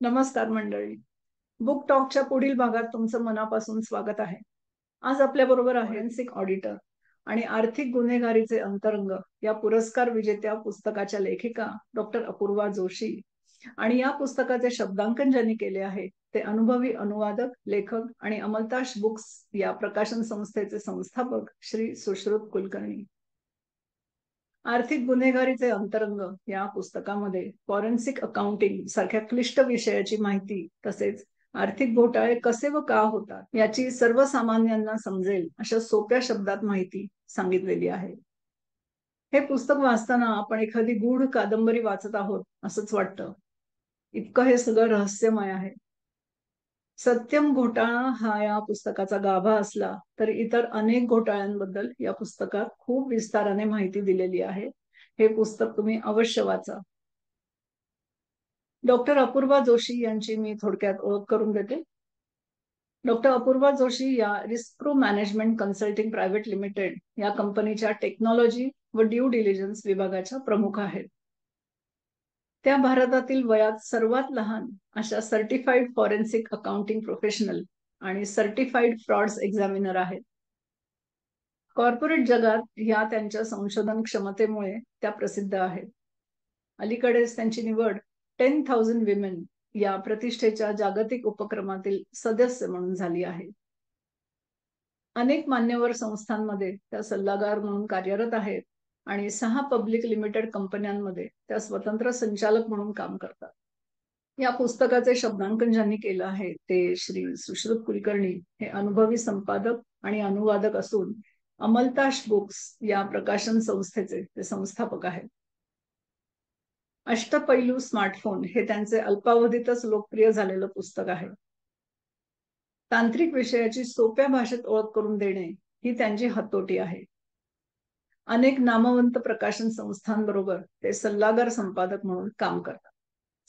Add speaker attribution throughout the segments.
Speaker 1: नमस्कार मंडळी. बुक टॉकच्या पुढील भागात तुमचं मनापासून स्वागत आहे. आज आपल्या बरोबर आहे फॉरेन्सिक ऑडिटर आणि आर्थिक गुन्हेगारीचे अंतरंग या पुरस्कार विजेत्या पुस्तकाच्या लेखिका डॉक्टर अपूर्वा जोशी आणि या पुस्तकाचे शब्दांकन ज्यांनी केले आहे ते अनुभवी अनुवादक, लेखक आणि अमलताश बुक्स या प्रकाशन संस्थेचे संस्थापक श्री सुश्रुत कुलकर्णी. आर्थिक गुन्हेगारीचे अंतरंग या पुस्तकामध्ये फॉरेन्सिक अकाउंटिंग सारख्या क्लिष्ट विषयाची माहिती तसेच आर्थिक घोटाळे कसे व का होतात याची सर्वसामान्यांना समजेल अशा सोप्या शब्दात माहिती सांगितलेली आहे. हे पुस्तक वाचताना आपण एखादी गूढ कादंबरी वाचत आहोत असंच वाटतं. इतकं हे सगळं रहस्यमय आहे. सत्यम घोटाळा हा या पुस्तकाचा गाभा असला तर इतर अनेक घोटाळ्यांबद्दल या पुस्तकात खूप विस्ताराने माहिती दिलेली आहे. हे पुस्तक तुम्ही अवश्य वाचा. डॉक्टर अपूर्वा जोशी यांची मी थोडक्यात ओळख करून देते. डॉक्टर अपूर्वा जोशी या risk management consulting private limited या कंपनीच्या टेक्नॉलॉजी व ड्यू डिलिजन्स विभागाच्या प्रमुख आहेत. त्या भारतातील वयात सर्वात लहान अशा सर्टिफाईड फॉरेन्सिक अकाउंटिंग प्रोफेशनल आणि सर्टिफाईड फ्रॉड्स एक्झामिनर आहेत. कॉर्पोरेट जगात या त्यांच्या संशोधन क्षमतेमुळे त्या प्रसिद्ध आहेत. अलीकडेच त्यांची निवड 10,000 विमेन या प्रतिष्ठेच्या जागतिक उपक्रमातील सदस्य म्हणून झाली आहे. अनेक मान्यवर संस्थांमध्ये त्या सल्लागार म्हणून कार्यरत आहेत आणि 6 पब्लिक लिमिटेड कंपन्यांमध्ये त्या स्वतंत्र संचालक म्हणून काम करतात. या पुस्तकाचे शब्दांकन ज्यांनी केलं आहे ते श्री सुश्रुत कुलकर्णी हे अनुभवी संपादक आणि अनुवादक असून अमलताश बुक्स या प्रकाशन संस्थेचे ते संस्थापक आहेत. अष्टपैलू स्मार्टफोन हे त्यांचे अल्पावधीतच लोकप्रिय झालेलं पुस्तक आहे. तांत्रिक विषयाची सोप्या भाषेत ओळख करून देणे ही त्यांची हातोटी आहे. अनेक नामवंत प्रकाशन संस्थांबरोबर ते सल्लागार संपादक म्हणून काम करतात.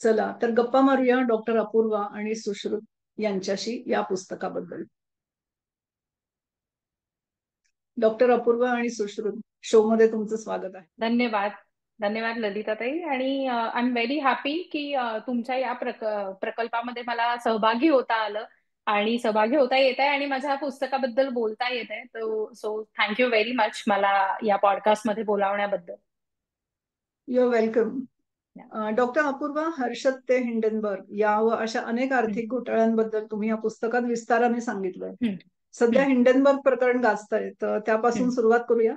Speaker 1: चला तर गप्पा मारूया डॉक्टर अपूर्वा आणि सुश्रुत यांच्याशी या पुस्तकाबद्दल. डॉक्टर अपूर्वा आणि सुश्रुत, शो मध्ये तुमचं स्वागत आहे.
Speaker 2: धन्यवाद. धन्यवाद ललिताताई. आणि आय एम व्हेरी हॅपी की तुमच्या या प्रकल्पामध्ये मला सहभागी होता आलं आणि सहभागी होता येत आहे आणि माझ्या पुस्तकाबद्दल बोलता येत आहे. सो थँक्यू व्हेरी मच मला या पॉडकास्टमध्ये बोलावण्याबद्दल.
Speaker 1: You are welcome. Doctor Apurva, Harshad ते हिंडनबर्ग या व अशा अनेक आर्थिक घोटाळ्यांबद्दल तुम्ही या पुस्तकात विस्ताराने सांगितलंय. सध्या हिंडनबर्ग प्रकरण गाजतंय तर त्यापासून सुरुवात करूया.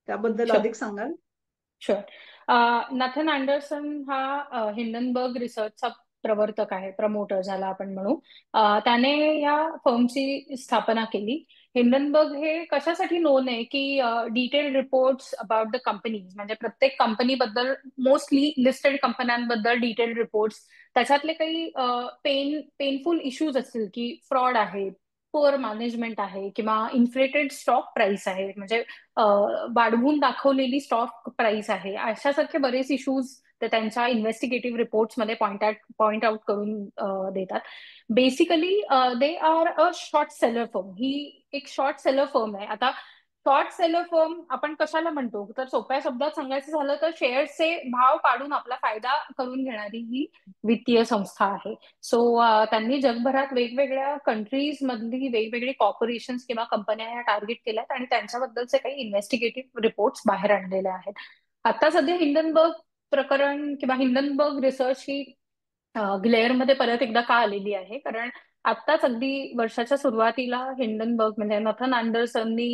Speaker 1: त्याबद्दल अधिक सांगाल?
Speaker 2: शुअर. नथन अँडरसन हा हिंडनबर्ग रिसर्चचा प्रवर्तक आहे, प्रमोटर ज्याला आपण म्हणू. त्याने या फर्मची स्थापना केली. हिंडनबर्ग हे कशासाठी नोन आहे की detail reports about the companies, म्हणजे प्रत्येक कंपनीबद्दल, मोस्टली लिस्टेड कंपन्यांबद्दल डिटेल रिपोर्ट्स, त्याच्यातले काही पेनफुल इश्यूज असतील की फ्रॉड आहे, पुअर मॅनेजमेंट आहे किंवा इन्फ्लेटेड स्टॉक प्राइस आहे, म्हणजे वाढवून दाखवलेली स्टॉक प्राइस आहे, अशासारखे बरेच इश्यूज ते त्यांच्या इन्व्हेस्टिगेटिव्ह रिपोर्ट्समध्ये पॉइंट आउट करून देतात. Basically they are a short seller firm. ही एक शॉर्ट सेलर फर्म आहे. आता शॉर्ट सेलर फर्म आपण कशाला म्हणतो, तर सोप्या शब्दात सांगायचं झालं तर शेअर्सचे भाव पाडून आपला फायदा करून घेणारी ही वित्तीय संस्था आहे. सो त्यांनी जगभरात वेगवेगळ्या कंट्रीज मधली वेगवेगळी कॉर्पोरेशन्स किंवा कंपन्या या टार्गेट केल्यात आणि त्यांच्याबद्दलचे काही इन्व्हेस्टिगेटिव्ह रिपोर्ट्स बाहेर आणलेले आहेत. आता सध्या हिंडनबर्ग प्रकरण किंवा हिंडनबर्ग रिसर्च ही ग्लेअरमध्ये परत एकदा का आलेली आहे, कारण आत्ताच अगदी वर्षाच्या सुरुवातीला हिंडनबर्ग म्हणजे नथन अँडरसननी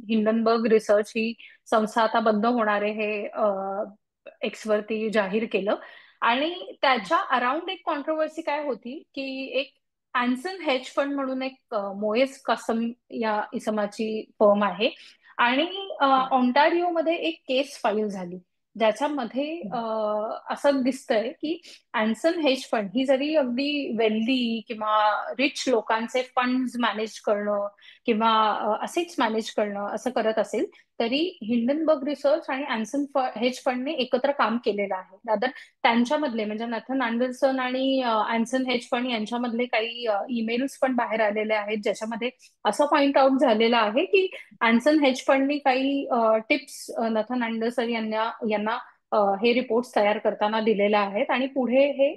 Speaker 2: हिंडनबर्ग रिसर्च ही संस्था आता बंद होणार आहे हे एक्स वरती जाहीर केलं. आणि त्याच्या अराउंड एक कॉन्ट्रोवर्सी काय होती की एक अँसन हेज फंड म्हणून एक मोएस कसम या इसमाची फर्म आहे आणि ऑन्टारिओमध्ये एक केस फाईल झाली ज्याच्यामध्ये असं दिसतंय की अँसन हेज फंड ही जरी अगदी वेल्दी किंवा रिच लोकांचे फंड्स मॅनेज करणं किंवा असेच मॅनेज करणं असं करत असेल, तरी हिंडनबर्ग रिसर्च आणि अँसन हेज फंडने एकत्र काम केलेलं आहे. दादर त्यांच्यामधले म्हणजे नथन अँडरसन आणि अँसन हेज फंड यांच्यामधले काही ईमेल्स पण बाहेर आलेले आहेत ज्याच्यामध्ये असं पॉइंट आउट झालेलं आहे की अँसन हेज फंडनी काही टिप्स नथन अँडरसन यांना हे रिपोर्ट्स तयार करताना दिलेले आहेत आणि पुढे हे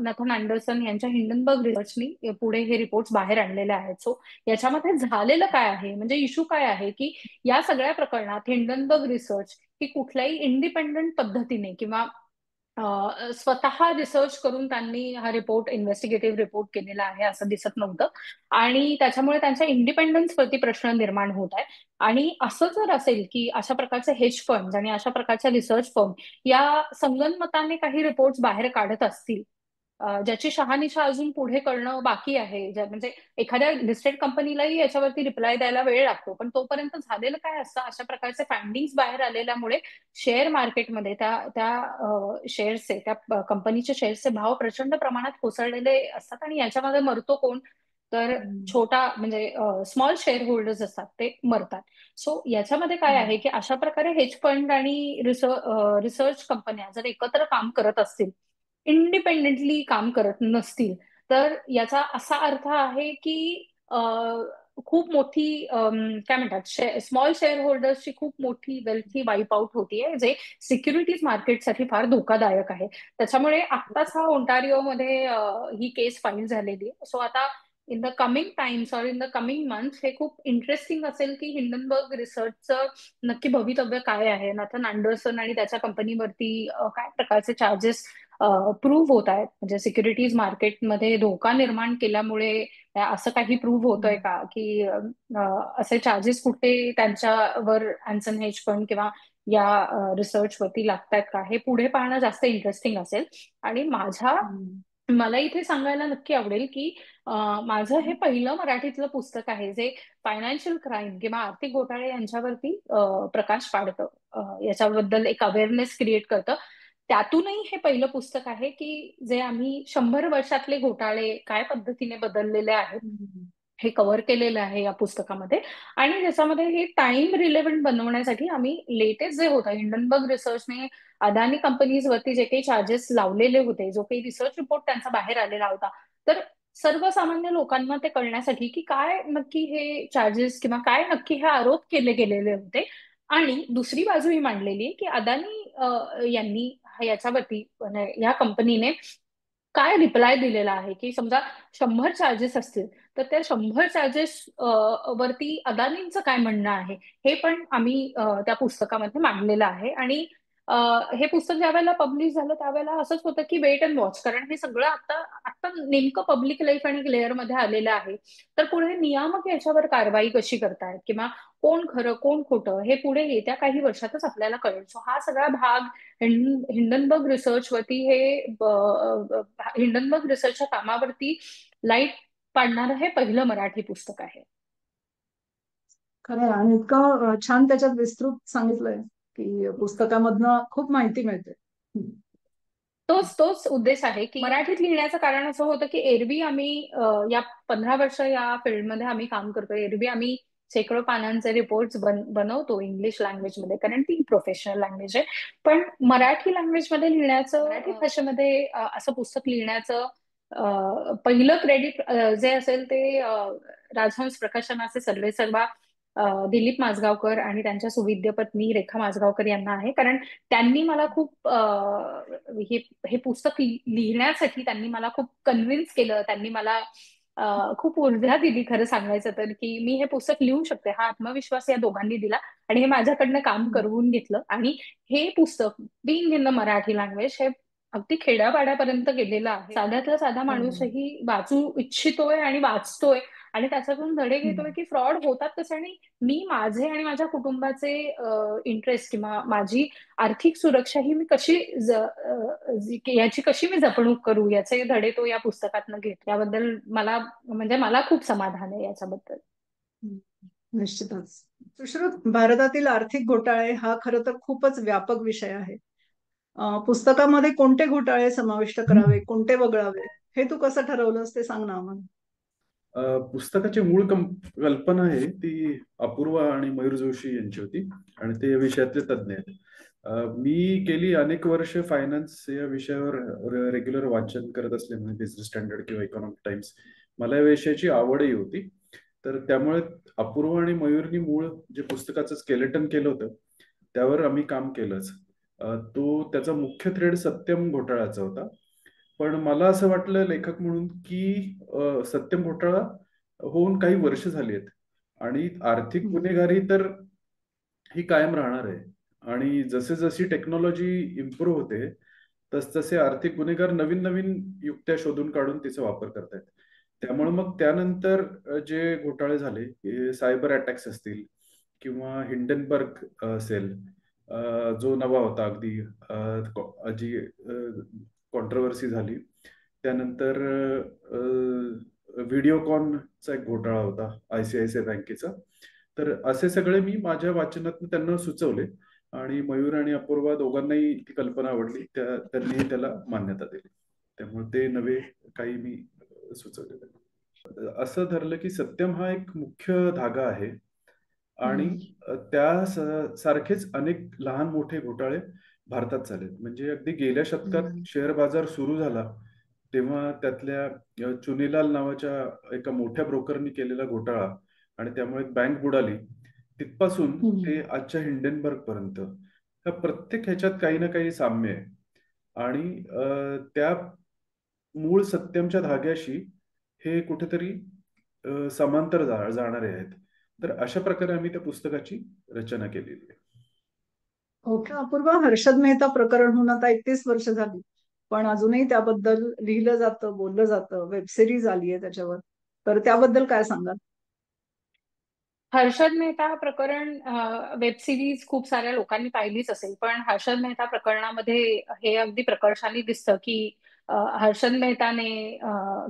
Speaker 2: नथन अँडरसन यांच्या हिंडनबर्ग रिसर्चनी पुढे हे रिपोर्ट्स बाहेर आणलेले आहेत. सो याच्यामध्ये झालेलं काय आहे, म्हणजे इश्यू काय आहे, की या सगळ्या प्रकरणात हिंडनबर्ग रिसर्च ही कुठल्याही इंडिपेंडंट पद्धतीने किंवा स्वतः रिसर्च करून त्यांनी हा रिपोर्ट, इन्व्हेस्टिगेटिव्ह रिपोर्ट केलेला आहे असं दिसत नव्हतं. आणि त्याच्यामुळे त्यांच्या इंडिपेंडन्स वरती प्रश्न निर्माण होत आहे. आणि असं जर असेल की अशा प्रकारचे हेज फंड आणि अशा प्रकारच्या रिसर्च फर्म या संगनमताने काही रिपोर्ट्स बाहेर काढत असतील, ज्याची शहानिशा अजून पुढे करणं बाकी आहे, म्हणजे एखाद्या लिस्टेड कंपनीलाही याच्यावरती रिप्लाय द्यायला वेळ लागतो, पण तोपर्यंत झालेलं काय असतं, अशा प्रकारचे फाइंडिंग्स बाहेर आलेल्यामुळे शेअर मार्केटमध्ये त्या त्या शेअर्सचे, त्या कंपनीच्या शेअर्सचे भाव प्रचंड प्रमाणात कोसळलेले असतात. आणि याच्यामध्ये मरतो कोण, तर छोटा म्हणजे स्मॉल शेअर होल्डर्स असतात ते मरतात. सो याच्यामध्ये काय आहे की अशा प्रकारे हेज फंड आणि रिसर्च कंपन्या जर एकत्र काम करत असतील, इंडिपेंडेंटली काम करत नसतील, तर याचा असा अर्थ आहे की खूप मोठी काय म्हणतात, स्मॉल शेअर होल्डर्सची खूप मोठी वेल्थ ही वाईप आउट होतीये, जे सिक्युरिटीज मार्केटसाठी फार धोकादायक आहे. त्याच्यामुळे आत्ताच हा ओंटारिओमध्ये ही केस फाईल झालेली आहे. सो आता in the coming times or in the coming months हे खूप इंटरेस्टिंग असेल की हिंडनबर्ग रिसर्चचं नक्की भवितव्य काय आहे, नथन अँडरसन आणि त्याच्या कंपनीवरती काय प्रकारचे चार्जेस प्रूव्ह होत आहेत, म्हणजे सिक्युरिटीज मार्केटमध्ये धोका निर्माण केल्यामुळे असं काही प्रूव्ह होतंय का, की असे चार्जेस कुठे त्यांच्यावर अँसन हेज फंड किंवा या रिसर्च वरती लागतायत का, हे पुढे पाहणं जास्त इंटरेस्टिंग असेल. आणि मला इथे सांगायला नक्की आवडेल की माझं हे पहिलं मराठीतलं पुस्तक आहे जे फायनान्शियल क्राईम किंवा आर्थिक घोटाळे यांच्यावरती प्रकाश पाडतं, याच्याबद्दल एक अवेअरनेस क्रिएट करतं. त्यातूनही हे पहिलं पुस्तक आहे की जे आम्ही 100 वर्षातले घोटाळे काय पद्धतीने बदललेले आहेत हे कव्हर केलेलं आहे या पुस्तकामध्ये. आणि त्याच्यामध्ये हे टाइम रिलेव्हंट बनवण्यासाठी आम्ही लेटेस्ट जे होतं, हिंडनबर्ग रिसर्चने अदानी कंपनीज वरती जे काही चार्जेस लावलेले होते, जो काही रिसर्च रिपोर्ट त्यांचा बाहेर आलेला होता, तर सर्वसामान्य लोकांना ते कळण्यासाठी की काय नक्की हे चार्जेस किंवा काय नक्की हे आरोप केले गेलेले होते. आणि दुसरी बाजू ही मांडलेली आहे की अदानी यांनी याच्यावरती, या कंपनीने काय रिप्लाय दिलेला आहे, की समजा 100 चार्जेस असतील तर त्या 100 चार्जेस वरती अदानींचं काय म्हणणं आहे, हे पण आम्ही त्या पुस्तकामध्ये मांडलेलं आहे. आणि हे पुस्तक ज्या वेळेला पब्लिश झालं त्यावेळेला असंच होतं की वेट अँड वॉच, कारण हे सगळं आता आता नेमकं पब्लिक लाईफ आणि लेअर मध्ये आलेलं आहे. तर पुढे नियामक याच्यावर कारवाई कशी करतायत किंवा कोण खरं कोण खोटं हे पुढे येत्या काही वर्षातच आपल्याला कळेल. सो हा सगळा भाग हिंडनबर्ग रिसर्च वरती, हिंडनबर्ग रिसर्चच्या कामावरती लाईट पाडणारं हे पहिलं मराठी पुस्तक आहे.
Speaker 1: खरं आणि इतकं छान त्याच्यात विस्तृत सांगितलंय की पुस्तकामधनं खूप माहिती मिळते.
Speaker 2: तोच उद्देश आहे की मराठीत लिहिण्याचं कारण असं होतं की एरवी आम्ही या 15 वर्ष या फील्डमध्ये आम्ही काम करतो. एरवी आम्ही शेकडो पानांचे रिपोर्ट्स बनवतो इंग्लिश लँग्वेजमध्ये, कारण ती प्रोफेशनल लँग्वेज आहे. पण मराठी लँग्वेजमध्ये लिहिण्याचं, मराठी भाषेमध्ये असं पुस्तक लिहिण्याचं पहिलं क्रेडिट जे असेल ते राजहंस प्रकाशनाचे सर्वेसर्वा दिलीप माजगावकर आणि त्यांच्या सुविद्य पत्नी रेखा माजगावकर यांना आहे. कारण त्यांनी मला खूप हे पुस्तक लिहिण्यासाठी त्यांनी मला खूप कन्व्हिन्स केलं. त्यांनी मला खूप ऊर्जा दिली, खरं सांगायचं तर, की मी हे पुस्तक लिहू शकते. हा आत्मविश्वास या दोघांनी दिला आणि हे माझ्याकडनं काम करवून घेतलं. आणि हे पुस्तक being in the Marathi language हे अगदी खेड्यापाड्यापर्यंत गेलेलं आहे. साध्यातला साधा माणूसही वाचू इच्छितोय आणि वाचतोय आणि त्याच्यातून धडे घेतोय की फ्रॉड होतात कसे, आणि मी माझे आणि माझ्या कुटुंबाचे इंटरेस्ट किंवा माझी आर्थिक सुरक्षा ही मी कशी याची कशी मी जपणूक करू, याचे धडे तो या पुस्तकातनं घेत. याबद्दल मला खूप समाधान आहे याच्याबद्दल.
Speaker 1: निश्चितच. सुश्रुत, भारतातील आर्थिक घोटाळे हा खरं तर खूपच व्यापक विषय आहे. पुस्तकामध्ये कोणते घोटाळे समाविष्ट करावे, कोणते वगळावे, हे तू कसं ठरवलंस ते सांग ना आम्हाला.
Speaker 3: पुस्तकाची मूळ कल्पना आहे ती अपूर्वा आणि मयूर जोशी यांची होती आणि ते या विषयातले तज्ज्ञ आहेत. मी गेली अनेक वर्ष फायनान्स या विषयावर रेग्युलर वाचन करत असल्यामुळे बिझनेस स्टँडर्ड किंवा इकॉनॉमिक टाइम्स, मला या विषयाची आवडही होती. तर त्यामुळे अपूर्वा आणि मयूरनी मूळ जे पुस्तकाचं स्केलेटन केलं होतं त्यावर आम्ही काम केलंच. त्याचा मुख्य थ्रेड सत्यम घोटाळ्याचा होता. पण मला असं वाटलं लेखक म्हणून की सत्यम घोटाळा होऊन काही वर्ष झाली आहेत आणि आर्थिक गुन्हेगारी तर ही कायम राहणार आहे. आणि जसे जशी टेक्नॉलॉजी इम्प्रूव्ह होते तसतसे आर्थिक गुन्हेगार नवीन नवीन युक्त्या शोधून काढून तिचा वापर करतायत. त्यामुळे मग त्यानंतर जे घोटाळे झाले, सायबर अटॅक्स असतील किंवा हिंडनबर्ग असेल, जो नवा होता अगदी, जी कॉन्ट्रोवर्सी झाली. त्यानंतर व्हिडिओकॉनचा एक घोटाळा होता ICICI बँकेचा. तर असे सगळे मी माझ्या वाचनात त्यांना सुचवले आणि मयूर आणि अपूर्वा दोघांनाही ती कल्पना आवडली. त्यांनी त्याला मान्यता दिली. त्यामुळे ते नवे काही मी सुचवले. असं ठरलं की सत्यम हा एक मुख्य धागा आहे आणि त्या सारखेच अनेक लहान मोठे घोटाळे भारतात झालेत. म्हणजे अगदी गेल्या शतकात शेअर बाजार सुरू झाला तेव्हा त्यातल्या चुनीलाल नावाच्या एका मोठ्या ब्रोकरनी केलेला घोटाळा आणि त्यामुळे बँक बुडाली, तिथपासून ते आजच्या हिंडनबर्ग पर्यंत त्या प्रत्येक ह्याच्यात काही ना काही साम्य आहे. आणि त्या मूळ सत्यमच्या धाग्याशी हे कुठेतरी समांतर जाणारे आहेत. तर अशा प्रकारे आम्ही त्या पुस्तकाची रचना केलेली आहे.
Speaker 1: ओके अपूर्वा, हर्षद मेहता प्रकरण होऊन आता 31 वर्ष झाली, पण अजूनही त्याबद्दल लिहिलं जातं, बोललं जातं, वेबसिरीज आली आहे त्याच्यावर. तर त्याबद्दल काय सांगाल?
Speaker 2: हर्षद मेहता प्रकरण वेब सिरीज खूप साऱ्या लोकांनी पाहिलीच असेल, पण हर्षद मेहता प्रकरणामध्ये हे अगदी प्रकर्षाने दिसतं की हर्षद मेहताने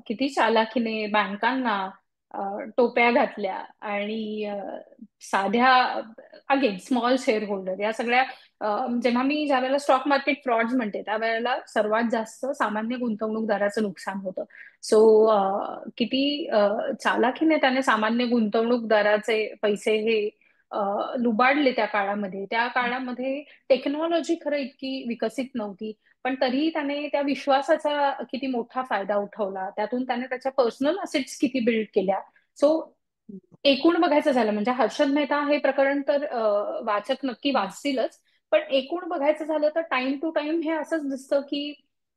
Speaker 2: किती चालाखीने बँकांना टोप्या घातल्या आणि साध्या, अगेन स्मॉल शेअर होल्डर या सगळ्या, जेव्हा मी ज्या वेळेला स्टॉक मार्केट फ्रॉड्स म्हणते त्यावेळेला सर्वात जास्त सामान्य गुंतवणूकदाराचं नुकसान होतं. सो किती चालाखीने त्याने सामान्य गुंतवणूकदाराचे पैसे हे लुबाडले त्या काळामध्ये. त्या काळामध्ये टेक्नॉलॉजी खरं इतकी विकसित नव्हती, पण तरीही त्याने त्या विश्वासाचा किती मोठा फायदा उठवला, त्यातून त्याने त्याच्या पर्सनल असेट्स किती बिल्ड केल्या. सो एकूण बघायचं झालं म्हणजे हर्षद मेहता हे प्रकरण तर वाचक नक्की वाचतीलच, पण एकूण बघायचं झालं तर टाइम टू टाइम हे असंच दिसतं की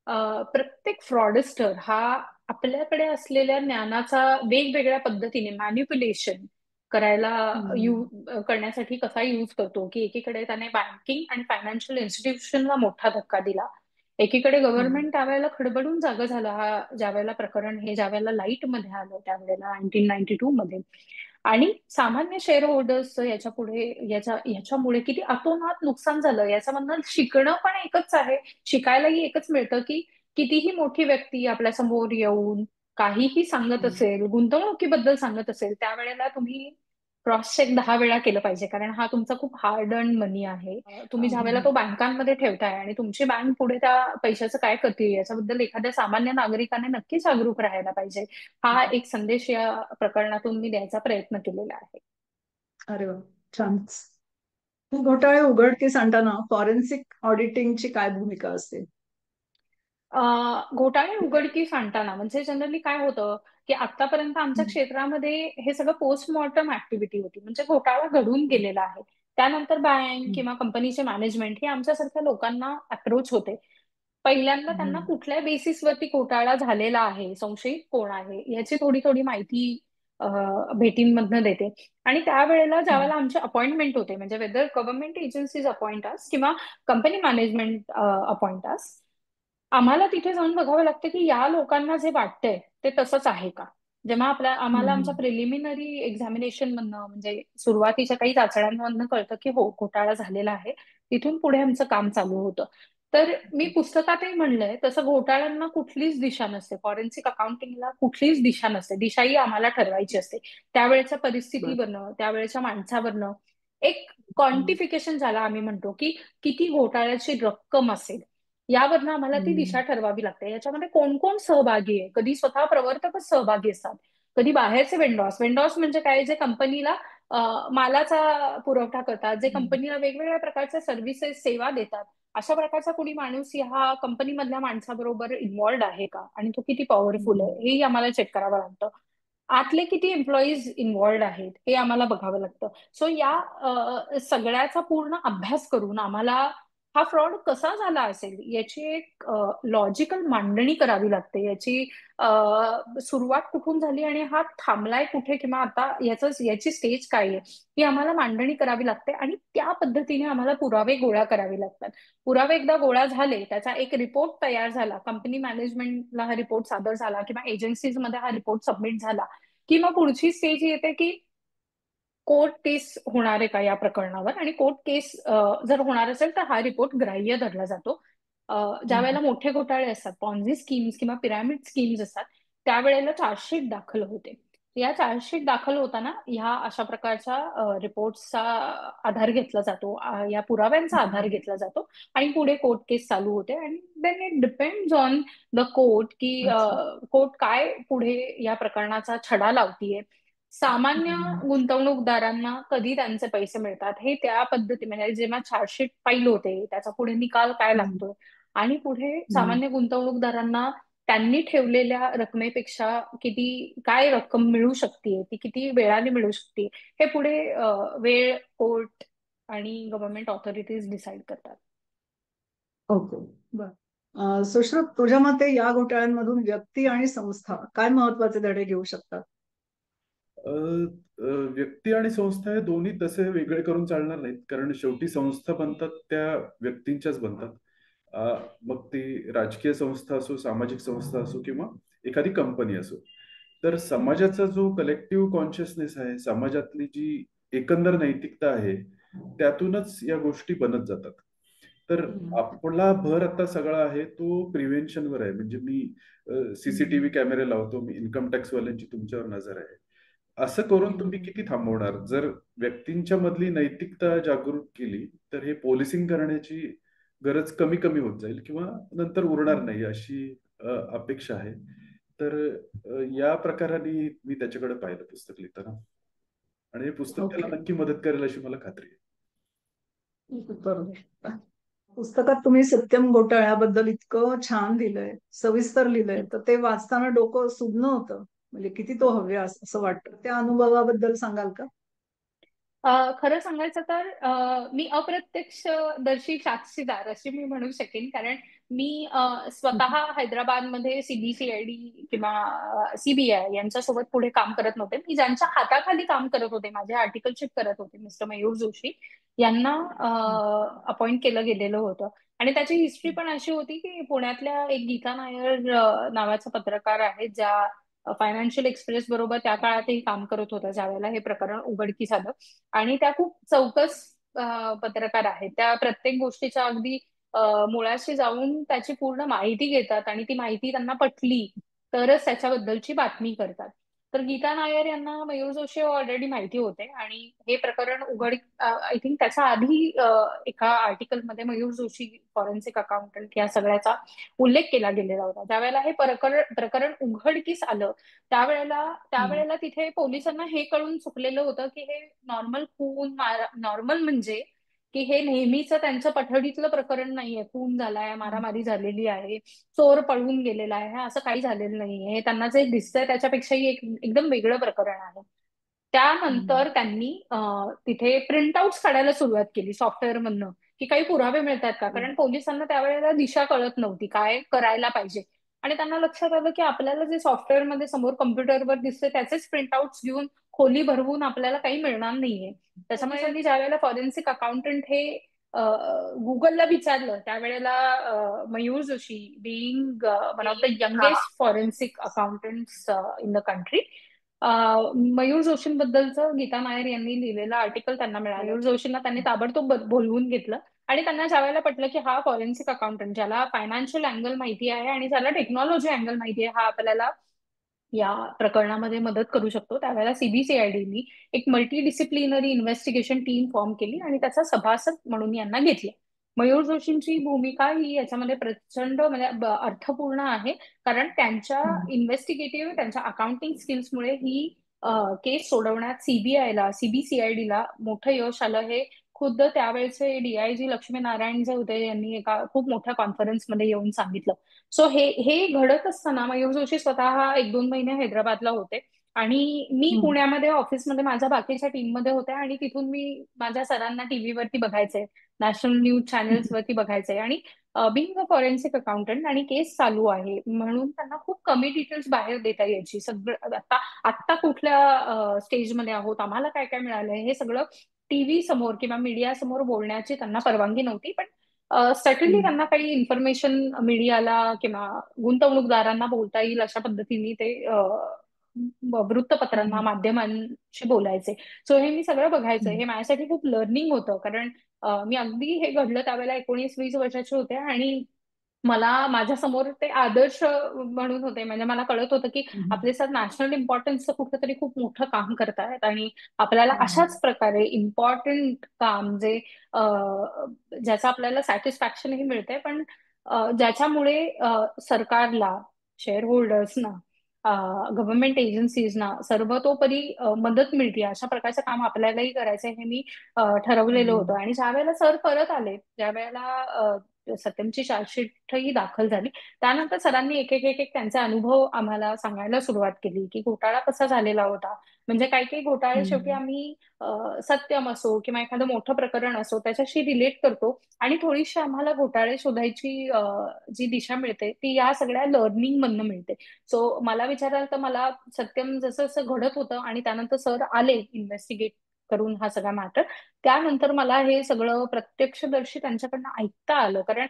Speaker 2: प्रत्येक फ्रॉडस्टर हा आपल्याकडे असलेल्या ज्ञानाचा वेगवेगळ्या पद्धतीने मॅन्युप्युलेशन करायला करण्यासाठी कसा यूज करतो. की एकीकडे त्याने बँकिंग आणि फायनान्शियल इन्स्टिट्यूशनला मोठा धक्का दिला, एकीकडे गव्हर्नमेंट त्यावेळेला खडबडून जागं झालं. हा ज्या वेळेला प्रकरण हे ज्या वेळेला लाईट मध्ये आलं त्यावेळेला 1992 मध्ये, आणि सामान्य शेअर होल्डर्स याच्या पुढे याच्यामुळे किती अतोनात नुकसान झालं. याच्यामधनं शिकणं पण एकच आहे, शिकायलाही एकच मिळतं की कितीही मोठी व्यक्ती आपल्या समोर येऊन काहीही सांगत असेल, गुंतवणुकीबद्दल सांगत असेल, त्यावेळेला तुम्ही क्रॉस चेक 10 वेळा केलं पाहिजे, कारण हा तुमचा खूप हार्ड अर्न मनी आहे. तुम्ही ज्या वेळेला तो बँकांमध्ये ठेवताय आणि तुमची बँक पुढे त्या पैशाचं काय करते याच्याबद्दल एखाद्या सामान्य नागरिकाने नक्की जागरूक राहायला पाहिजे. हा एक संदेश या प्रकरणातून मी द्यायचा प्रयत्न केलेला आहे.
Speaker 1: अरे वा, छानच. घोटाळे उघडकीस आणताना फॉरेन्सिक ऑडिटिंगची काय भूमिका असते?
Speaker 2: घोटाळे उघडकीस आणताना म्हणजे जनरली काय होतं की आतापर्यंत आमच्या क्षेत्रामध्ये हे सगळं पोस्टमॉर्टम ऍक्टिव्हिटी होती. म्हणजे घोटाळा घडून गेलेला आहे, त्यानंतर बँक किंवा कंपनीचे मॅनेजमेंट हे आमच्यासारख्या लोकांना अप्रोच होते. पहिल्यांदा त्यांना कुठल्या बेसिसवरती घोटाळा झालेला आहे, संशयित कोण आहे याची थोडी थोडी माहिती भेटींमधनं देते. आणि त्यावेळेला ज्यावेळेला आमचे अपॉइंटमेंट होते, म्हणजे वेदर गव्हर्नमेंट एजन्सीज अपॉइंट अस किंवा कंपनी मॅनेजमेंट अपॉइंट अस, आम्हाला तिथे जाऊन बघावं लागतं की या लोकांना जे वाटतंय ते तसंच आहे का. जेव्हा आम्हाला आमच्या प्रिलिमिनरी एक्झामिनेशन मधनं म्हणजे सुरुवातीच्या काही चाचण्यांमधनं कळतं की हो घोटाळा झालेला आहे, तिथून पुढे आमचं काम चालू होतं. तर मी पुस्तकातही म्हणलंय तसं घोटाळ्यांना कुठलीच दिशा नसते, फॉरेन्सिक अकाउंटिंगला कुठलीच दिशा नसते. दिशाही आम्हाला ठरवायची असते त्यावेळेच्या परिस्थितीवरनं, त्यावेळेच्या माणसावरनं. एक क्वांटिफिकेशन ज्याला आम्ही म्हणतो की किती घोटाळ्याची रक्कम असेल यावरनं आम्हाला ती दिशा ठरवावी लागते. याच्यामध्ये कोण कोण सहभागी आहे, कधी स्वतः प्रवर्तकच सहभागी असतात, कधी बाहेरचे वेंडॉर्स म्हणजे काय, जे कंपनीला मालाचा पुरवठा करतात, जे कंपनीला वेगवेगळ्या प्रकारच्या सर्व्हिसेस सेवा देतात, अशा प्रकारचा कोणी माणूस ह्या कंपनीमधल्या माणसाबरोबर इन्व्हॉल्ड आहे का, आणि तो किती पॉवरफुल आहे हेही आम्हाला चेक करावं लागतं. आतले किती एम्प्लॉईज इन्व्हॉल्ड आहेत हे आम्हाला बघावं लागतं. सो या सगळ्याचा पूर्ण अभ्यास करून आम्हाला हा फ्रॉड कसा झाला असेल याची एक लॉजिकल मांडणी करावी लागते. याची सुरुवात कुठून झाली आणि हा थांबलाय कुठे, किंवा आता याची स्टेज काय आहे, ही आम्हाला मांडणी करावी लागते. आणि त्या पद्धतीने आम्हाला पुरावे गोळा करावे लागतात. पुरावे एकदा गोळा झाले, त्याचा एक रिपोर्ट तयार झाला, कंपनी मॅनेजमेंटला हा रिपोर्ट सादर झाला किंवा एजन्सीज मध्ये हा रिपोर्ट सबमिट झाला, की मग पुढची स्टेज येते की कोर्ट केस होणार आहे का या प्रकरणावर. आणि कोर्ट केस जर होणार असेल तर हा रिपोर्ट ग्राह्य धरला जातो. ज्या वेळेला मोठे घोटाळे असतात, पॉन्झी स्कीम्स किंवा पिरामिड स्कीम्स असतात, त्यावेळेला चार्जशीट दाखल होते. या चार्जशीट दाखल होताना ह्या अशा प्रकारच्या रिपोर्ट्सचा आधार घेतला जातो, या पुराव्यांचा आधार घेतला जातो, आणि पुढे कोर्ट केस चालू होते. आणि then it depends on the court की कोर्ट काय पुढे या प्रकरणाचा छडा लावतीये. सामान्य गुंतवणूकदारांना कधी त्यांचे पैसे मिळतात हे त्या पद्धतीने, जेव्हा चार्जशीट फाईल होते त्याचा पुढे निकाल काय लागतोय, आणि पुढे सामान्य गुंतवणूकदारांना त्यांनी ठेवलेल्या रकमेपेक्षा काय रक्कम मिळू शकते, ती किती वेळाने मिळू शकते, हे पुढे वेळ, कोर्ट आणि गव्हर्नमेंट ऑथॉरिटीज डिसाईड करतात.
Speaker 1: ओके, बर. सुश्रुत, तुझ्या मते या घोटाळ्यांमधून व्यक्ती आणि संस्था काय महत्वाचे धडे घेऊ शकतात?
Speaker 3: व्यक्ती आणि संस्था हे दोन्ही तसे वेगळे करून चालणार नाहीत, कारण शेवटी संस्था बनतात त्या व्यक्तींच्याच बनतात. मग ती राजकीय संस्था असो, सामाजिक संस्था असो किंवा एखादी कंपनी असो. तर समाजाचा जो कलेक्टिव्ह कॉन्शियसनेस आहे, समाजातली जी एकंदर नैतिकता आहे, त्यातूनच या गोष्टी बनत जातात. तर आपला भर आता सगळा आहे तो प्रिव्हेन्शनवर आहे. म्हणजे मी सीसीटीव्ही कॅमेरे लावतो, मी इन्कम टॅक्स वाल्यांची तुमच्यावर नजर आहे, असं करून तुम्ही किती थांबवणार? जर व्यक्तींच्या मधली नैतिकता जागृत केली तर हे पोलिसिंग करण्याची गरज कमी कमी होत जाईल किंवा नंतर उरणार नाही, अशी अपेक्षा आहे. तर या प्रकाराने मी त्याच्याकडे पाहिलं पुस्तक लिहिताना, आणि हे पुस्तक त्याला नक्की मदत करेल अशी मला खात्री आहे.
Speaker 1: बरोबर. पुस्तकात तुम्ही सत्यम घोटाळ्याबद्दल इतकं छान लिहिलंय, सविस्तर लिहिलंय, तर ते वाचताना डोकं सुजणं होतं. म्हणजे किती तो हव्य असं वाटतं. त्या अनुभवाबद्दल सांगाल का?
Speaker 2: खरं सांगायचं तर मी अप्रत्यक्षदर्शी साक्षीदार अशी मी म्हणू शकेन. कारण मी स्वतः हैदराबादमध्ये CBCID किंवा CBI यांच्यासोबत पुढे काम करत नव्हते. मी ज्यांच्या हाताखाली काम करत होते, माझे आर्टिकलशिप करत होते, मिस्टर मयूर जोशी यांना अपॉइंट केलं गेलेलं होतं. आणि त्याची हिस्ट्री पण अशी होती की पुण्यातल्या एक गीता नायर नावाचा पत्रकार आहेत, ज्या फायनान्शियल एक्सप्रेस बरोबर त्या काळातही काम करत होत्या ज्यावेळेला हे प्रकरण उघडकीस आलं. आणि त्या खूप चौकस पत्रकार आहेत. त्या प्रत्येक गोष्टीच्या अगदी मुळाशी जाऊन त्याची पूर्ण माहिती घेतात, आणि ती माहिती त्यांना पटली तरच त्याच्याबद्दलची बातमी करतात. तर गीता नायर यांना मयूर जोशी ऑलरेडी माहिती होते, आणि हे प्रकरण आय थिंक त्याच्या आधी एका आर्टिकलमध्ये मयूर जोशी फॉरेन्सिक अकाउंटंट या सगळ्याचा उल्लेख केला गेलेला होता. ज्यावेळेला हे प्रकरण उघडकीस आलं त्यावेळेला तिथे पोलिसांना हे कळून चुकलेलं होतं की हे नॉर्मल म्हणजे की हे नेहमीच त्यांच्या पठडीतलं प्रकरण नाहीये. खून झालाय, मारामारी झालेली आहे, चोर पळून गेलेला आहे, असं काही झालेलं नाहीये. हे त्यांना जे दिसतंय त्याच्यापेक्षाही एकदम वेगळं प्रकरण आहे. त्यानंतर त्यांनी तिथे प्रिंटआउट्स काढायला सुरुवात केली सॉफ्टवेअर मधनं, की काही पुरावे मिळतात का. कारण पोलिसांना त्यावेळेला दिशा कळत नव्हती काय करायला पाहिजे. आणि त्यांना लक्षात आलं की आपल्याला जे सॉफ्टवेअर मध्ये समोर कम्प्युटरवर दिसते त्याचेच प्रिंटआउट्स घेऊन खोली भरवून आपल्याला काही मिळणार नाहीये. त्याच्यामुळे त्यांनी ज्यावेळेला फॉरेन्सिक अकाउंटंट हे गुगलला विचारलं, त्यावेळेला Mayur Joshi being one of the youngest forensic accountants in the country, Mayur जोशींबद्दलचं गीता नायर यांनी लिहिलेलं आर्टिकल त्यांना मिळालं. मयूर जोशींना त्यांनी ताबडतोब बोलवून घेतलं, आणि त्यांना ज्यावेळेला पटलं की हा फॉरेन्सिक अकाउंटंट ज्याला फायनान्शियल अँगल माहिती आहे आणि ज्याला टेक्नॉलॉजी अँगल माहिती आहे, हा आपल्याला या प्रकरणामध्ये मदत करू शकतो, त्यावेळेला CBCIDनी एक multi disciplinary investigation team form केली आणि त्याचा सभासद म्हणून यांना घेतले. मयूर जोशींची भूमिका ही याच्यामध्ये प्रचंड म्हणजे अर्थपूर्ण आहे, कारण त्यांच्या इन्व्हेस्टिगेटिव्ह, त्यांच्या अकाउंटिंग स्किल्समुळे ही केस सोडवण्यात CBCIDला मोठं यश आलं. हे खुद्द त्यावेळेचे DIG लक्ष्मीनारायण जे होते यांनी एका खूप मोठ्या कॉन्फरन्समध्ये येऊन सांगितलं. सो हे घडत असताना मयूर जोशी स्वतः 1-2 महिने हैदराबादला होते, आणि मी
Speaker 1: हम्म.
Speaker 2: पुण्यामध्ये ऑफिसमध्ये माझ्या बाकीच्या टीममध्ये होते आणि तिथून मी माझ्या सरांना टीव्हीवरती बघायचे, नॅशनल न्यूज चॅनल्स वरती बघायचे. आणि बिंग अ फॉरेन्सिक अकाउंटंट आणि केस चालू आहे म्हणून त्यांना खूप कमी डिटेल्स बाहेर देता यायची. सगळं आता आत्ता कुठल्या स्टेजमध्ये आहोत, आम्हाला काय काय मिळालंय, हे सगळं टीव्ही समोर किंवा मीडिया समोर बोलण्याची त्यांना परवानगी नव्हती. पण सर्टनली
Speaker 1: हम्म.
Speaker 2: त्यांना काही इन्फॉर्मेशन मीडियाला किंवा गुंतवणूकदारांना बोलता येईल अशा पद्धतीने ते वृत्तपत्रांना,
Speaker 1: हम्म.
Speaker 2: माध्यमांशी बोलायचे. सो हे मी सगळं बघायचं.
Speaker 1: हम्म.
Speaker 2: हे माझ्यासाठी खूप लर्निंग होतं, कारण मी अगदी हे घडलं त्यावेळेला 19-20 वर्षाचे होते आणि मला माझ्या समोर ते आदर्श म्हणून होते. म्हणजे मला कळत होतं की
Speaker 1: हम्म.
Speaker 2: आपले सर नॅशनल इम्पॉर्टन्सचं कुठेतरी खूप मोठं काम करतायत आणि आपल्याला
Speaker 1: हम्म.
Speaker 2: अशाच प्रकारे इम्पॉर्टंट काम जे ज्याचं आपल्याला सॅटिस्फॅक्शनही मिळतंय, पण ज्याच्यामुळे सरकारला, शेअर होल्डर्सना, गव्हर्नमेंट एजन्सीजना सर्वतोपरी मदत मिळते, अशा प्रकारचं काम आपल्यालाही करायचंय हे मी ठरवलेलं
Speaker 1: हम्म.
Speaker 2: होतं. आणि ज्या वेळेला सर परत आले, ज्या वेळेला सत्यमची चार्जशीटही दाखल झाली, त्यानंतर सरांनी एक एक एक एक त्यांचे अनुभव आम्हाला सांगायला सुरुवात केली की घोटाळा कसा झालेला होता. म्हणजे काही काही घोटाळे शेवटी
Speaker 1: हम्म.
Speaker 2: आम्ही सत्यम असो किंवा एखादं मोठं प्रकरण असो त्याच्याशी रिलेट करतो आणि थोडीशी आम्हाला घोटाळे शोधायची जी दिशा मिळते ती या सगळ्या लर्निंग मधनं मिळते. सो मला विचाराल तर मला सत्यम जसं जसं घडत होतं आणि त्यानंतर सर आले इन्व्हेस्टिगेट करून हा सगळा मॅटर, त्यानंतर मला हे सगळं प्रत्यक्षदर्शी त्यांच्याकडनं ऐकता आलं. कारण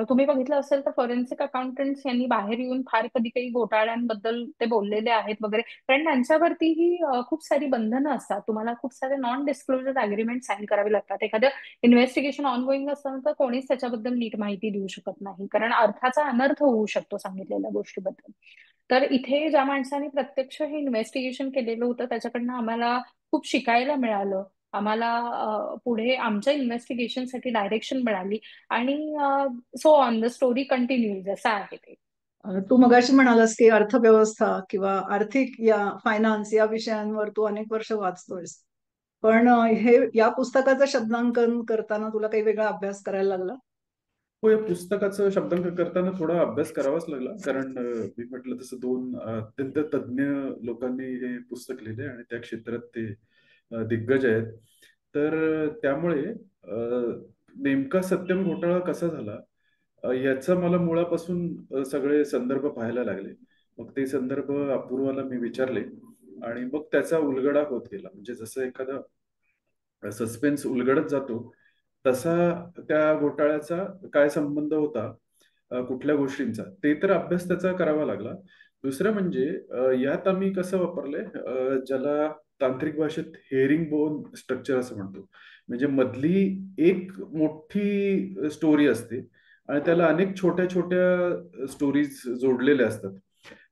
Speaker 2: तुम्ही बघितलं असेल तर फॉरेन्सिक अकाउंटंट्स यांनी बाहेर येऊन फार कधी काही घोटाळ्यांबद्दल ते बोललेले आहेत वगैरे, कारण त्यांच्यावरतीही खूप सारी बंधनं असतात. तुम्हाला खूप सारे नॉन डिस्क्लोजर अग्रीमेंट साईन करावे लागतात. एखादं इन्व्हेस्टिगेशन ऑनगोईंग असताना तर कोणीच त्याच्याबद्दल नीट माहिती देऊ शकत नाही, कारण अर्थाचा अनर्थ होऊ शकतो सांगितलेल्या गोष्टीबद्दल. तर इथे ज्या माणसाने प्रत्यक्ष हे इन्व्हेस्टिगेशन केलेलं होतं त्याच्याकडनं आम्हाला खूप शिकायला मिळालं. आम्हाला पुढे आमच्या इन्व्हेस्टिगेशनसाठी डायरेक्शन मिळाली आणि so on the story continue जसं आहे ते.
Speaker 1: तू मगाशी म्हणालास की अर्थव्यवस्था किंवा आर्थिक या फायनान्स या विषयांवर तू अनेक वर्ष वाचतोयस. पण हे या पुस्तकाचं शब्दांकन करताना तुला काही वेगळा अभ्यास करायला लागला?
Speaker 3: हो, या पुस्तकाचं शब्दांकन करताना थोडा अभ्यास करावाच लागला, कारण मी म्हटलं तसं दोन अत्यंत तज्ज्ञ लोकांनी हे पुस्तक लिहिले आणि त्या क्षेत्रात ते दिग्गज आहेत. तर त्यामुळे नेमका सत्यम घोटाळा कसा झाला याचा मला मुळापासून सगळे संदर्भ पाहायला लागले. मग ते संदर्भ अपूर्वाला मी विचारले आणि मग त्याचा उलगडा होत गेला. म्हणजे जसं एखादा सस्पेन्स उलगडत जातो तसा त्या घोटाळ्याचा काय संबंध होता, कुठल्या गोष्टींचा, ते तर अभ्यास त्याचा करावा लागला. दुसरं म्हणजे यात आम्ही कसं वापरलंय, ज्याला तांत्रिक भाषेत हेरिंग बोन स्ट्रक्चर असं म्हणतो. म्हणजे मधली एक मोठी स्टोरी असते आणि त्याला अनेक छोट्या छोट्या स्टोरीज जोडलेल्या असतात.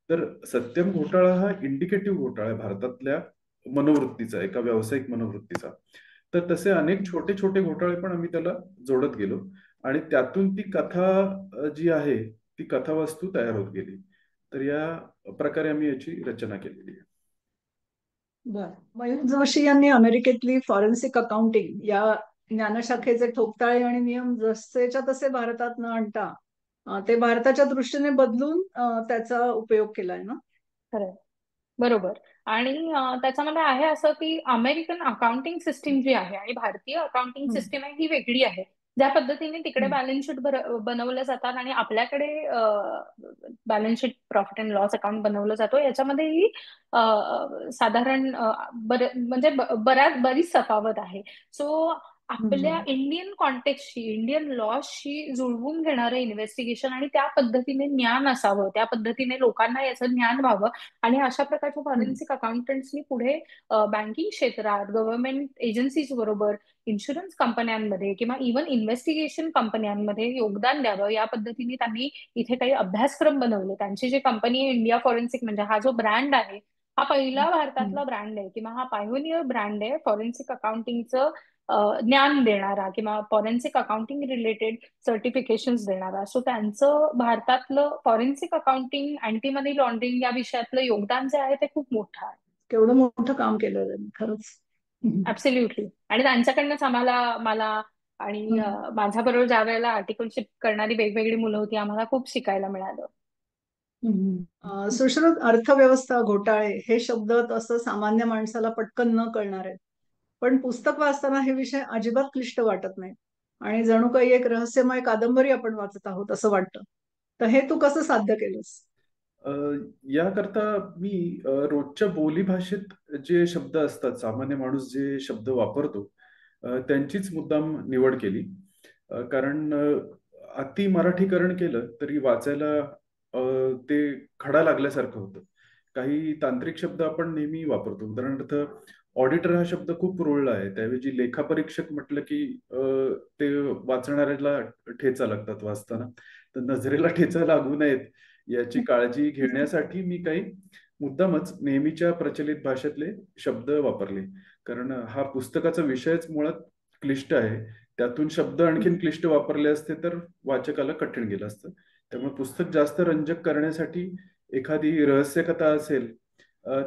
Speaker 3: तर सत्यम घोटाळा हा इंडिकेटिव्ह घोटाळा आहे भारतातल्या मनोवृत्तीचा, एका व्यावसायिक मनोवृत्तीचा. तर तसे अनेक छोटे छोटे घोटाळे पण आम्ही त्याला जोडत गेलो आणि त्यातून ती कथा जी आहे ती कथावस्तू तयार होत गेली. तर या प्रकारे आम्ही याची रचना केलेली आहे.
Speaker 1: बर. मयूर जोशी यांनी अमेरिकेतली फॉरेन्सिक अकाउंटिंग या ज्ञानशाखेचे ठोकताळे आणि नियम जसेच्या तसे भारतात न आणता ते भारताच्या दृष्टीने बदलून त्याचा उपयोग केलाय ना?
Speaker 2: खरंय. बरोबर. आणि त्याच्यामध्ये आहे असं की अमेरिकन अकाउंटिंग सिस्टीम जी आहे आणि भारतीय अकाउंटिंग
Speaker 1: हम्म.
Speaker 2: सिस्टीम आहे ही वेगळी आहे. ज्या पद्धतीने तिकडे
Speaker 1: हम्म.
Speaker 2: बॅलन्स शीट बनवलं जातात आणि आपल्याकडे balance sheet, profit and loss account बनवलं जातो, याच्यामध्येही साधारण म्हणजे बरीच तफावत आहे. सो आपल्या
Speaker 1: हम्म.
Speaker 2: इंडियन कॉन्टेक्स्टशी, इंडियन लॉशी जुळवून घेणारं इन्व्हेस्टिगेशन आणि त्या पद्धतीने ज्ञान असावं, त्या पद्धतीने लोकांना याचं ज्ञान व्हावं. आणि अशा प्रकारच्या
Speaker 1: हम्म.
Speaker 2: फॉरेन्सिक अकाउंटंट्सनी पुढे बँकिंग क्षेत्रात, गव्हर्नमेंट एजन्सीज बरोबर, इन्शुरन्स कंपन्यांमध्ये किंवा इव्हन इन्व्हेस्टिगेशन कंपन्यांमध्ये योगदान द्यावं, या पद्धतीने त्यांनी इथे काही अभ्यासक्रम बनवले. त्यांची जी कंपनी आहे इंडिया फॉरेन्सिक, म्हणजे हा जो ब्रँड आहे हा पहिला
Speaker 1: हम्म.
Speaker 2: भारतातला ब्रँड आहे किंवा हा पायोनियर ब्रँड आहे फॉरेन्सिक अकाउंटिंगचं ज्ञान देणारा किंवा फॉरेन्सिक अकाउंटिंग रिलेटेड सर्टिफिकेशन्स देणारा. सो त्यांचं भारतातलं फॉरेन्सिक अकाउंटिंग, अँटी मनी लॉन्ड्रिंग या विषयातलं योगदान जे आहे ते खूप मोठं आहे.
Speaker 1: केवढं मोठं काम केलं त्यांनी खरंच. हम्म.
Speaker 2: ऍब्सोल्युटली. आणि त्यांच्याकडनंच मला आणि
Speaker 1: हम्म.
Speaker 2: माझ्या बरोबर ज्या वेळेला आर्टिकलशिप करणारी वेगवेगळी मुलं होती, आम्हाला खूप शिकायला मिळालं.
Speaker 1: सुश्रुत, अर्थव्यवस्था घोटाळे हे शब्द तसं सामान्य माणसाला पटकन न कळणार आहेत. पण पुस्तक वाचताना हे विषय अजिबात क्लिष्ट वाटत नाही आणि जणू काही एक रहस्यमय कादंबरी आपण वाचत आहोत असं वाटतं. तर हे तू कसं साध्य केलंस?
Speaker 3: अ, याकरता मी रोजच्या बोलीभाषेत जे शब्द असतात, सामान्य माणूस जे शब्द वापरतो, त्यांचीच मुद्दाम निवड केली. कारण अति मराठीकरण केलं तरी वाचायला ते खडा लागल्यासारखं होतं. काही तांत्रिक शब्द आपण नेहमी वापरतो. उदाहरणार्थ ऑडिटर हा शब्द खूप रुळला आहे. त्याऐवजी लेखापरीक्षक म्हटलं की ते वाचणाऱ्याला ठेचा लागतात वाचताना. तर नजरेला ठेचा लागू नयेत याची काळजी घेण्यासाठी मी काही मुद्दामच नेहमीच्या प्रचलित भाषेतले शब्द वापरले. कारण हा पुस्तकाचा विषयच मुळात क्लिष्ट आहे. त्यातून शब्द आणखीन क्लिष्ट वापरले असते तर वाचकाला कठीण गेलं असतं. त्यामुळे पुस्तक जास्त रंजक करण्यासाठी एखादी रहस्यकथा असेल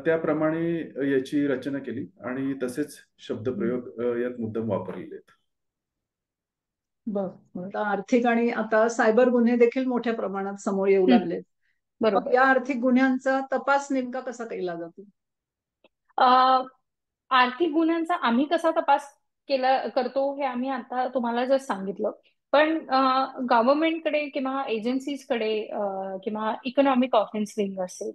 Speaker 3: त्याप्रमाणे याची रचना केली आणि तसेच शब्दप्रयोग यात मुद्दाम वापरलेले आहेत.
Speaker 1: आता आर्थिक आणि आता सायबर गुन्हे देखील मोठ्या प्रमाणात समोर येऊ लागलेत. मग
Speaker 2: बरोबर.
Speaker 1: या आर्थिक गुन्ह्यांचा तपास नेमका कसा केला जातो?
Speaker 2: अ, आर्थिक गुन्ह्यांचा आम्ही कसा तपास करतो हे आम्ही आता तुम्हाला जर सांगितलं. पण गव्हर्नमेंटकडे किंवा एजन्सीजकडे किंवा इकॉनॉमिक ऑफेन्स विंग असेल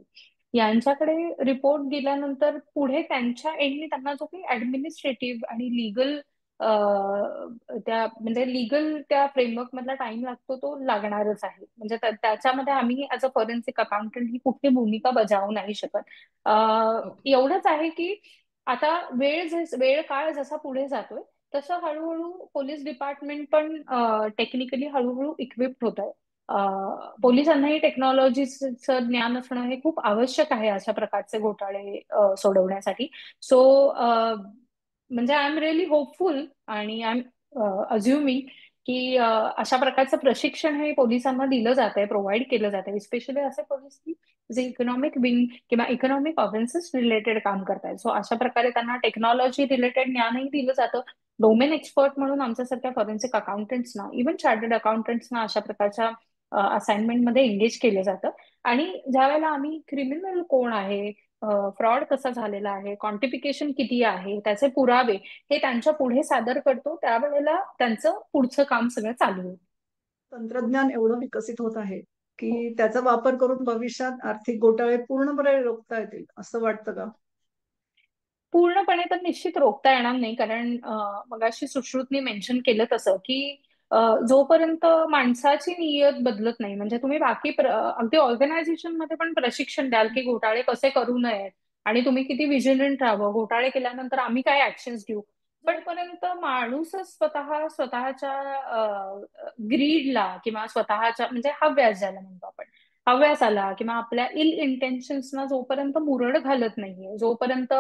Speaker 2: यांच्याकडे रिपोर्ट गेल्यानंतर पुढे त्यांच्या एंडनी त्यांना जो काही ऍडमिनिस्ट्रेटिव्ह आणि लीगल त्या म्हणजे लीगल त्या फ्रेमवर्क मधला टाइम लागतो तो लागणारच आहे. म्हणजे त्याच्यामध्ये आम्ही ऍज अ फॉरेन्सिक अकाउंटंट ही कुठली भूमिका बजावू नाही शकत. एवढंच आहे की आता वेळ काळ जसा पुढे जातोय तसं हळूहळू पोलीस डिपार्टमेंट पण टेक्निकली हळूहळू इक्विप्ड होत आहे. पोलिसांनाही टेक्नॉलॉजीचं ज्ञान असणं हे खूप आवश्यक आहे अशा प्रकारचे घोटाळे सोडवण्यासाठी. सो म्हणजे आय एम रिअली होपफुल आणि आय एम अज्युमिंग की अशा प्रकारचं प्रशिक्षण हे पोलिसांना दिलं जात आहे, प्रोव्हाइड केलं जात आहे, स्पेशली असे पोलीस की जे इकॉनॉमिक विंग किंवा इकॉनॉमिक ऑफेन्सेस रिलेटेड काम करतायत. सो अशा प्रकारे त्यांना टेक्नॉलॉजी रिलेटेड ज्ञानही दिलं जातं. डोमेन एक्सपर्ट म्हणून आमच्यासारख्या फॉरेन्सिक अकाउंटंट्सना, इव्हन चार्टर्ड अकाउंटंट्सना अशा प्रकारच्या असाइनमेंटमध्ये एंगेज केलं जातं. आणि ज्या वेळेला आम्ही क्रिमिनल कोण आहे, फ्रॉड कसा झालेला आहे, क्वांटिफिकेशन किती आहे, त्याचे पुरावे हे त्यांच्या पुढे सादर करतो, त्यावेळेला त्यांचं पुढचं काम सगळं चालू होतं.
Speaker 1: तंत्रज्ञान एवढं विकसित होत आहे
Speaker 2: हो.
Speaker 1: की त्याचा वापर करून भविष्यात आर्थिक घोटाळे पूर्णपणे रोखता येतील असं वाटतं का?
Speaker 2: पूर्णपणे तर निश्चित रोखता येणार नाही, कारण मगाशी सुश्रुतने मेन्शन केलं तसं की जोपर्यंत माणसाची नियत बदलत नाही, म्हणजे तुम्ही बाकी अगदी ऑर्गनायझेशन मध्ये पण प्रशिक्षण द्याल की घोटाळे कसे करू नयेत आणि तुम्ही किती विजिलंट राहावं, घोटाळे केल्यानंतर आम्ही काय ऍक्शन्स घेऊ, पण पर्यंत माणूसच स्वतःच्या ग्रीडला किंवा स्वतःच्या म्हणजे हव्यास ज्याला म्हणतो आपण, हव्यासाला किंवा आपल्या इल इंटेन्शन्सना जोपर्यंत मुरड घालत नाहीये, जोपर्यंत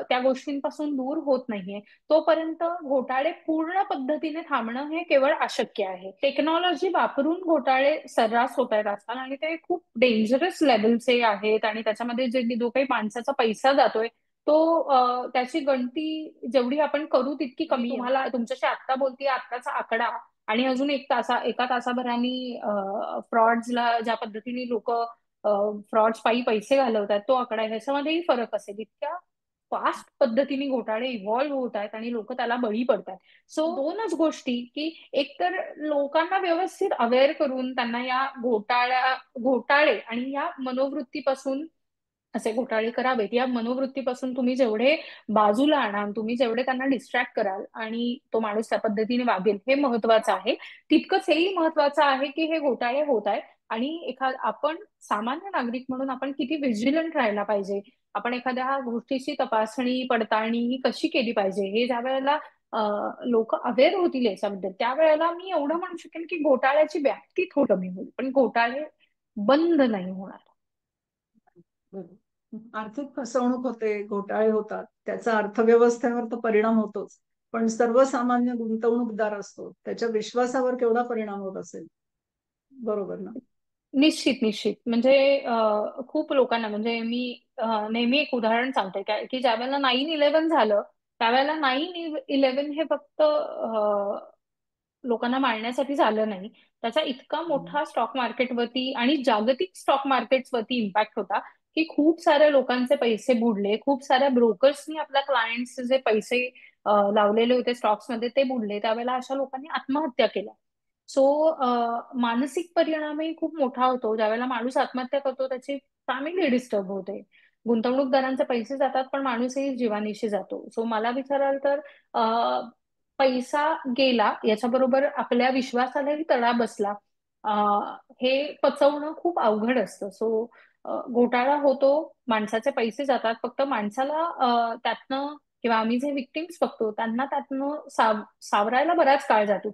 Speaker 2: त्या गोष्टींपासून दूर होत नाहीये, तोपर्यंत घोटाळे पूर्ण पद्धतीने थांबणं हे केवळ अशक्य आहे. टेक्नॉलॉजी वापरून घोटाळे सर्रास होत आहेत आजकाल आणि ते खूप डेंजरस लेवलचे आहेत आणि त्याच्यामध्ये जो काही माणसाचा पैसा जातोय तो त्याची गणती जेवढी आपण करू तितकी कमी. तुम्हाला तुमच्याशी आत्ता बोलतीये आत्ताचा आकडा आणि अजून एका तासाभराने फ्रॉड्सला ज्या पद्धतीने लोक फ्रॉड्स पायी पैसे घालवतात तो आकडा, ह्याच्यामध्येही फरक असेल. इतक्या फास्ट पद्धतीने घोटाळे इव्हॉल्व्ह होत आहेत आणि लोक त्याला बळी पडतात. सो दोनच गोष्टी की एक तर लोकांना व्यवस्थित अवेअर करून त्यांना या घोटाळे आणि या मनोवृत्तीपासून, असे घोटाळे करावेत या मनोवृत्तीपासून तुम्ही जेवढे बाजूला आणाल, तुम्ही जेवढे त्यांना डिस्ट्रॅक्ट कराल आणि तो माणूस त्या पद्धतीने वागेल, हे महत्वाचं आहे. तितकंच हेही महत्वाचं आहे की हे घोटाळे होत आहेत आणि आपण सामान्य नागरिक म्हणून आपण किती व्हिजिलंट राहायला पाहिजे, आपण एखाद्या गोष्टीची तपासणी पडताळणी ही कशी केली पाहिजे, हे ज्या वेळेला लोक अवेअर होतील याच्याबद्दल, त्यावेळेला मी एवढं म्हणू शकेन की घोटाळ्याची व्याप्ती थोडी कमी होईल, पण घोटाळे बंद नाही होणार.
Speaker 1: आर्थिक फसवणूक होते, घोटाळे होतात, त्याचा अर्थव्यवस्थेवर तर परिणाम होतोच, पण सर्वसामान्य गुंतवणूकदार असतो त्याच्या विश्वासावर केवढा परिणाम होत असेल, बरोबर ना?
Speaker 2: निश्चित निश्चित. म्हणजे खूप लोकांना, म्हणजे मी नेहमी एक उदाहरण सांगते की ज्या वेळेला 9/11 झालं त्यावेळेला 9/11 हे फक्त लोकांना मारण्यासाठी झालं नाही. त्याचा इतका मोठा स्टॉक मार्केटवरती आणि जागतिक स्टॉक मार्केट्सवरती इम्पॅक्ट होता की खूप साऱ्या लोकांचे पैसे बुडले, खूप साऱ्या ब्रोकर्सनी आपल्या क्लायंट्सचे जे पैसे लावलेले होते स्टॉक्समध्ये ते बुडले. त्यावेळेला अशा लोकांनी आत्महत्या केल्या. सो मानसिक परिणामही खूप मोठा होतो. ज्यावेळेला माणूस आत्महत्या करतो त्याची फॅमिली डिस्टर्ब होते. गुंतवणूकदारांचे पैसे जातात पण माणूसही जीवानिशी जातो. सो मला विचाराल तर पैसा गेला याच्याबरोबर आपल्या विश्वासालाही तडा बसला. हे पचवणं खूप अवघड असतं. सो घोटाळा होतो, माणसाचे पैसे जातात, फक्त माणसाला त्यातनं किंवा आम्ही जे विक्टिम्स बघतो त्यांना त्यातनं सावरायला बराच काळ जातो.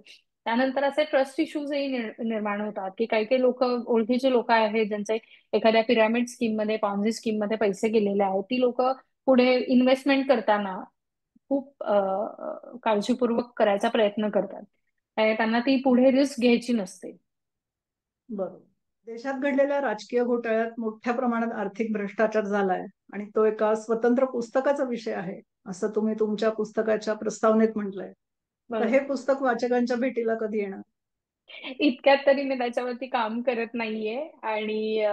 Speaker 2: त्यानंतर असे ट्रस्ट इश्यूजही निर्माण होतात की काही काही लोक, ओळखीचे लोक आहेत ज्यांचे एखाद्या पिरामिड स्कीम मध्ये, पॉन्झी स्कीम मध्ये पैसे गेलेले आहेत. ती लोक पुढे इन्व्हेस्टमेंट करताना खूप काळजीपूर्वक करायचा प्रयत्न करतात. त्यांना ती पुढे रिस्क घ्यायची नसते.
Speaker 1: बरोबर. देशात घडलेल्या राजकीय घोटाळ्यात मोठ्या प्रमाणात आर्थिक भ्रष्टाचार झालाय आणि तो एका स्वतंत्र पुस्तकाचा विषय आहे, असं तुम्ही तुमच्या पुस्तकाच्या प्रस्तावनेत म्हटलंय. तर हे पुस्तक वाचकांच्या भेटीला कधी येणार?
Speaker 2: इतक्यात तरी मी त्याच्यावरती काम करत नाहीये आणि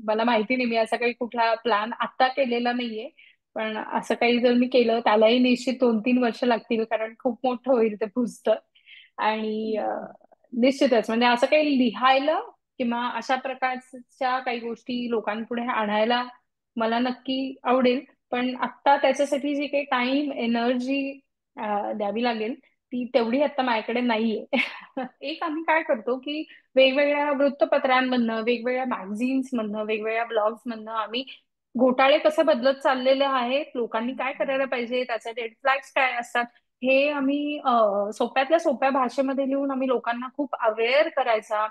Speaker 2: मला माहिती नाही, मी असा काही कुठला प्लॅन आता केलेला नाहीये. पण असं काही जर मी केलं त्यालाही निश्चित 2-3 वर्ष लागतील, कारण खूप मोठं होईल ते पुस्तक. आणि निश्चितच म्हणजे असं काही लिहायला किंवा अशा प्रकारच्या काही गोष्टी लोकांपुढे आणायला मला नक्की आवडेल. पण आता त्याच्यासाठी जी काही टाइम, एनर्जी द्यावी लागेल ती तेवढी आता माझ्याकडे नाहीये. एक आम्ही काय करतो की वेगवेगळ्या वृत्तपत्रांमधनं, वेगवेगळ्या मॅगझिन्स मधनं, वेगवेगळ्या ब्लॉग्स मधनं आम्ही घोटाळे कसे बदलत चाललेले आहेत, लोकांनी काय करायला पाहिजे, त्याचे रेड फ्लॅग्स काय असतात, हे आम्ही सोप्यातल्या सोप्या भाषेमध्ये लिहून आम्ही लोकांना खूप अवेअर करायचा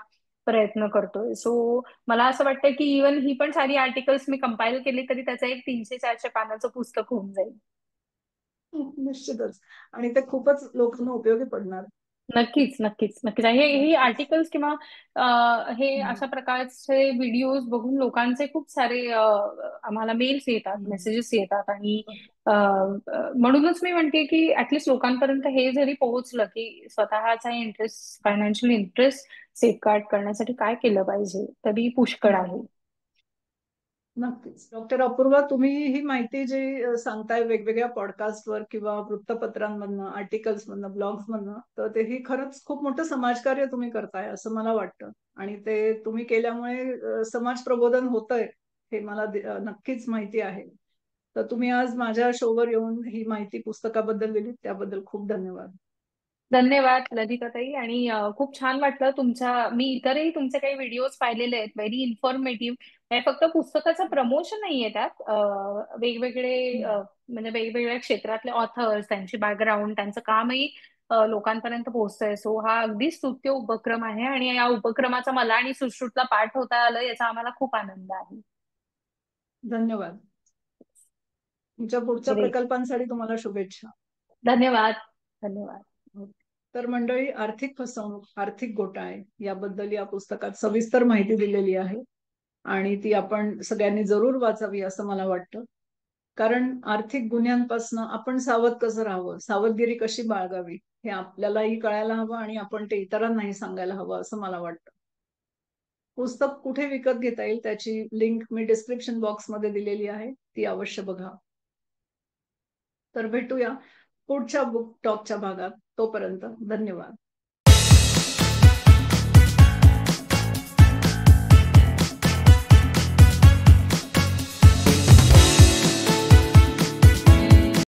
Speaker 2: प्रयत्न करतोय. सो मला असं वाटतं की इवन ही पण सारी आर्टिकल्स मी कंपाईल केली तरी त्याचं एक 300-400 पानाचं पुस्तक होऊन जाईल.
Speaker 1: निश्चितच. आणि ते खूपच लोकांना उपयोगी पडणार.
Speaker 2: नक्कीच नक्कीच नक्कीच. ही आर्टिकल्स किंवा हे अशा प्रकारचे व्हिडिओज बघून लोकांचे खूप सारे आम्हाला मेल्स येतात, मेसेजेस येतात. आणि म्हणूनच मी म्हणते की ऍटलिस्ट लोकांपर्यंत हे जरी पोहोचलं की स्वतःचा इंटरेस्ट, फायनान्शियल इंटरेस्ट सेफगार्ड करण्यासाठी काय केलं पाहिजे, तरी पुष्कळ आहे.
Speaker 1: नक्कीच. डॉक्टर अपूर्वा, तुम्ही ही माहिती जी सांगताय वेगवेगळ्या पॉडकास्टवर किंवा वृत्तपत्रांमधनं, आर्टिकल्समधनं, ब्लॉग्समधनं, तर ते ही खरंच खूप मोठं समाजकार्य तुम्ही करताय असं मला वाटतं. आणि ते तुम्ही केल्यामुळे समाज प्रबोधन होतंय हे मला नक्कीच माहिती आहे. तर तुम्ही आज माझ्या शोवर येऊन ही माहिती पुस्तकाबद्दल दिली त्याबद्दल खूप धन्यवाद.
Speaker 2: धन्यवाद ललिताताई. आणि खूप छान वाटलं मी इतरही तुमचे काही व्हिडिओज पाहिलेले आहेत, व्हेरी इन्फॉर्मेटिव्ह. हे फक्त पुस्तकाचं प्रमोशन नाहीये त्यात, वेगवेगळे म्हणजे वेगवेगळ्या क्षेत्रातले ऑथर्स, त्यांची बॅकग्राऊंड, त्यांचं कामही लोकांपर्यंत पोहोचतंय. सो हा अगदी स्तुत्य उपक्रम आहे आणि या उपक्रमाचा मला आणि सुश्रुतला पाठ होता आलं याचा आम्हाला खूप आनंद आहे.
Speaker 1: धन्यवाद. तुमच्या पुढच्या
Speaker 2: ग्रेट.
Speaker 1: प्रकल्पांसाठी तुम्हाला शुभेच्छा.
Speaker 2: धन्यवाद. धन्यवाद.
Speaker 1: तर मंडळी, आर्थिक फसवणूक, आर्थिक घोटाळे याबद्दल या पुस्तकात सविस्तर माहिती दिलेली आहे आणि ती आपण सगळ्यांनी जरूर वाचावी असं मला वाटतं. कारण आर्थिक गुन्ह्यांपासून आपण सावध कसं राहावं, सावधगिरी कशी बाळगावी हे आपल्यालाही कळायला हवं आणि आपण ते इतरांनाही सांगायला हवं असं मला वाटतं. पुस्तक कुठे विकत घेता येईल त्याची लिंक मी डिस्क्रिप्शन बॉक्समध्ये दिलेली आहे, ती अवश्य बघा. तर भेटूया पुढच्या बुक टॉकच्या भागात. तोपर्यंत धन्यवाद.